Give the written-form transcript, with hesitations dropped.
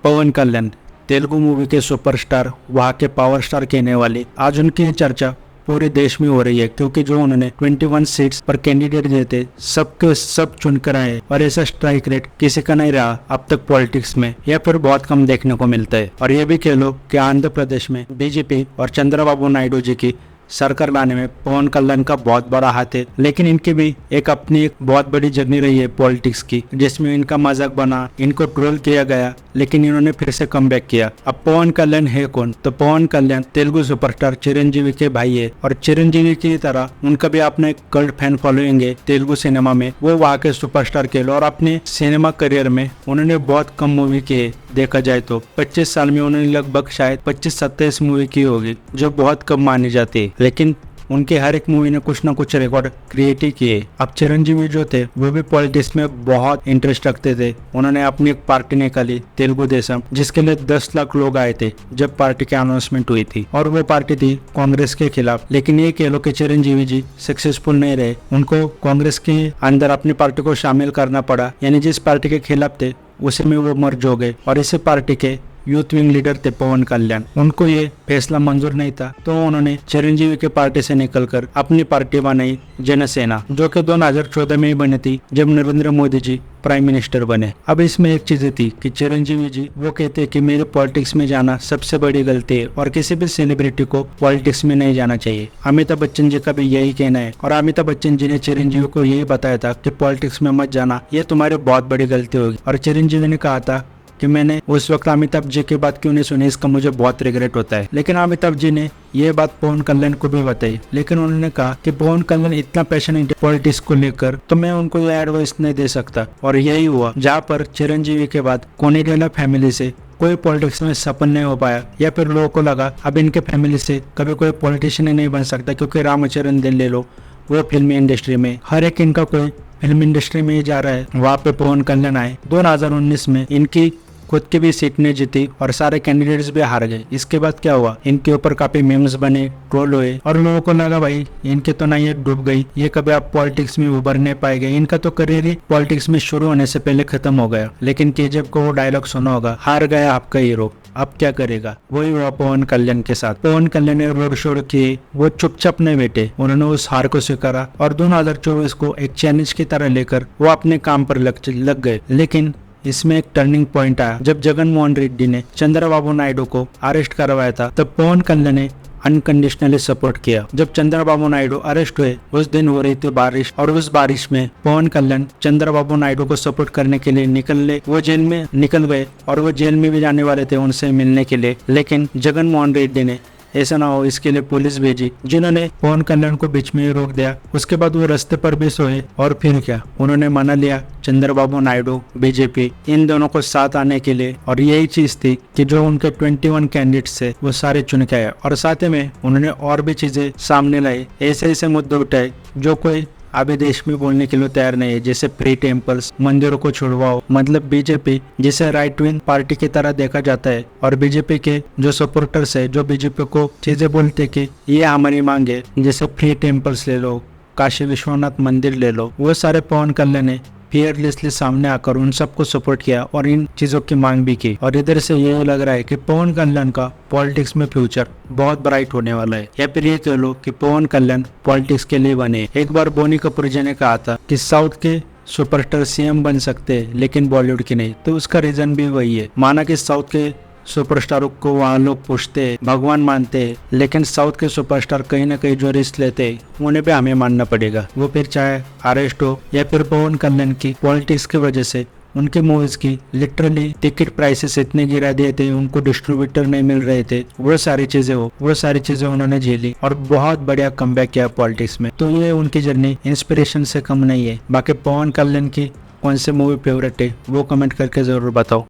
पवन कल्याण Telugu movie के superstar, वहाँ के पावर स्टार कहने वाले, आज उनकी चर्चा पूरे देश में हो रही है क्योंकि जो उन्होंने 21 सीट्स पर कैंडिडेट दिए थे सबके सब चुनकर आए और ऐसा स्ट्राइक रेट किसी का नहीं रहा अब तक पॉलिटिक्स में, या फिर बहुत कम देखने को मिलता है। और ये भी कह लो कि आंध्र प्रदेश में बीजेपी और चंद्रबाबू नायडू जी की सरकार लाने में पवन कल्याण का बहुत बड़ा हाथ है, लेकिन इनकी भी एक अपनी एक बहुत बड़ी जर्नी रही है पॉलिटिक्स की, जिसमें इनका मजाक बना, इनको ट्रोल किया गया, लेकिन इन्होंने फिर से कमबैक किया। अब पवन कल्याण है कौन? तो पवन कल्याण तेलुगु सुपरस्टार चिरंजीवी के भाई है और चिरंजीवी की तरह उनका भी अपना एक कल्ट फैन फॉलोइंग है तेलुगु सिनेमा में। वो वहाँ के सुपरस्टार के लो और अपने सिनेमा करियर में उन्होंने बहुत कम मूवी किए। देखा जाए तो 25 साल में उन्होंने लगभग शायद 25-27 मूवी की होगी, जो बहुत कम मानी जाती है, लेकिन उनके हर एक मूवी ने कुछ ना कुछ रिकॉर्ड क्रिएट ही किए। अब चिरंजीवी जो थे वो भी पॉलिटिक्स में बहुत इंटरेस्ट रखते थे। उन्होंने अपनी एक पार्टी निकाली तेलुगु देशम, जिसके लिए 10 लाख लोग आए थे जब पार्टी की अनाउंसमेंट हुई थी, और वो पार्टी थी कांग्रेस के खिलाफ। लेकिन ये कह लो कि चिरंजीवी जी सक्सेसफुल नहीं रहे, उनको कांग्रेस के अंदर अपनी पार्टी को शामिल करना पड़ा, यानी जिस पार्टी के खिलाफ थे उसी में वो मर्ज हो गए। और इसी पार्टी के यूथ विंग लीडर थे पवन कल्याण, उनको ये फैसला मंजूर नहीं था, तो उन्होंने चिरंजीवी के पार्टी से निकलकर अपनी पार्टी बनाई जनसेना, जो कि 2014 में ही बनी थी जब नरेंद्र मोदी जी प्राइम मिनिस्टर बने। अब इसमें एक चीज थी कि चिरंजीवी जी वो कहते कि मेरे पॉलिटिक्स में जाना सबसे बड़ी गलती है और किसी भी सेलिब्रिटी को पॉलिटिक्स में नहीं जाना चाहिए। अमिताभ बच्चन जी का भी यही कहना है, और अमिताभ बच्चन जी ने चिरंजीवी को यही बताया था कि पॉलिटिक्स में मत जाना, ये तुम्हारी बहुत बड़ी गलती होगी। और चिरंजीवी ने कहा था कि मैंने उस वक्त अमिताभ जी की बात क्यों नहीं सुनी, इसका मुझे बहुत रिग्रेट होता है। लेकिन अमिताभ जी ने ये बात पवन कल्याण को भी बताई, लेकिन उन्होंने कहा कि पवन कल्याण इतना पैशनेट है पॉलिटिक्स को लेकर, तो मैं उनको ये एडवाइस नहीं दे सकता। और यही हुआ, जहाँ पर चिरंजीवी के बाद कोनिडेला फैमिली से कोई पॉलिटिक्स में सफल नहीं हो पाया, या फिर लोगों को लगा अब इनके फैमिली से कभी कोई पॉलिटिशियन ही नहीं बन सकता, क्योंकि रामचरण दिल ले लो, वो फिल्मी इंडस्ट्री में हर एक इनका कोई फिल्म इंडस्ट्री में ही जा रहा है, वहाँ पे पवन कल्याण आए। 2019 में इनकी खुद की भी सीट नहीं जीती और सारे कैंडिडेट्स भी हार गए। इसके बाद क्या हुआ, इनके ऊपर काफी मीम्स बने, ट्रोल हुए, और लोगों को लगा भाई इनके तो ना ये डूब गई, ये कभी आप पॉलिटिक्स में उभर नहीं पाएंगे, इनका तो करियर ही पॉलिटिक्स में शुरू होने से पहले खत्म हो गया। लेकिन केजीएफ को वो डायलॉग सुना होगा, हार गया आपका हीरो, अब क्या करेगा। वही हुआ पवन कल्याण के साथ। पवन कल्याण ने रोड शो किए, वो चुपचाप नहीं बैठे, उन्होंने उस हार को स्वीकारा और 2024 को एक चैलेंज की तरह लेकर वो अपने काम पर लग गए। लेकिन इसमें एक टर्निंग पॉइंट आया जब जगन मोहन रेड्डी ने चंद्रबाबू नायडू को अरेस्ट करवाया था, तब पवन कल्याण ने अनकंडीशनली सपोर्ट किया। जब चंद्रबाबू नायडू अरेस्ट हुए उस दिन हो रही थी बारिश, और उस बारिश में पवन कल्याण चंद्रबाबू नायडू को सपोर्ट करने के लिए वो जेल में निकल गए, और वो जेल में भी जाने वाले थे उनसे मिलने के लिए। लेकिन जगन मोहन रेड्डी ने ऐसा ना हो इसके लिए पुलिस भेजी, जिन्होंने पवन कल्याण को बीच में ही रोक दिया। उसके बाद वो रास्ते पर भी सोए, और फिर क्या, उन्होंने मना लिया चंद्रबाबू नायडू, बीजेपी, इन दोनों को साथ आने के लिए। और यही चीज थी कि जो उनके 21 कैंडिडेट्स थे वो सारे चुन के आए, और साथ में उन्होंने और भी चीजें सामने लाई, ऐसे ऐसे मुद्दे उठाए जो कोई अभी देश में बोलने के लिए तैयार नहीं है, जैसे फ्री टेम्पल्स, मंदिरों को छुड़वाओ। मतलब बीजेपी जिसे राइट विंग पार्टी की तरह देखा जाता है, और बीजेपी के जो सपोर्टर्स है जो बीजेपी को चीजें बोलते कि ये हमारी मांग है, जैसे फ्री टेम्पल्स ले लो, काशी विश्वनाथ मंदिर ले लो, वो सारे पवन कल्याण ने फियरलेसली सामने आकर उन सबको सपोर्ट किया और इन चीजों की मांग भी की। और इधर से ये लग रहा है कि पवन कल्याण का पॉलिटिक्स में फ्यूचर बहुत ब्राइट होने वाला है, या फिर ये कह लो कि पवन कल्याण पॉलिटिक्स के लिए बने। एक बार बोनी कपूर जी ने कहा था कि साउथ के सुपरस्टार सीएम बन सकते हैं लेकिन बॉलीवुड के नहीं, तो उसका रीजन भी वही है। माना कि साउथ के सुपरस्टारों को वहाँ लोग पूछते भगवान मानते, लेकिन साउथ के सुपरस्टार कहीं ना कहीं जो रिस्क लेते उन्हें भी हमें मानना पड़ेगा। वो फिर चाहे अरेस्ट हो, या फिर पवन कल्याण की पॉलिटिक्स की वजह से उनके मूवीज की लिटरली टिकट प्राइसेस इतने गिरा दिए थे, उनको डिस्ट्रीब्यूटर नहीं मिल रहे थे, वो सारी चीजें उन्होंने झेली और बहुत बढ़िया कमबैक किया पॉलिटिक्स में। तो ये उनकी जर्नी इंस्पिरेशन से कम नहीं है। बाकी पवन कल्याण की कौन सी मूवी फेवरेट है वो कमेंट करके जरूर बताओ।